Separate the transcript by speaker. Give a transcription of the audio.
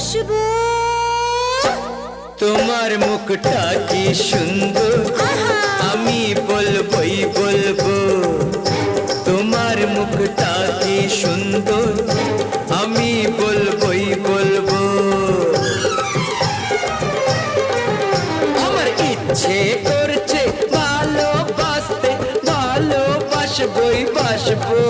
Speaker 1: বাসবো।
Speaker 2: তোমার মুখটা কি সুন্দর, আমি বলবই বলবো। তোমার মুখটা কি সুন্দর, আমি বলবই বলবো। আমার ইচ্ছে করছে ভালোবাসতে, ভালোবাসবই বাসবো।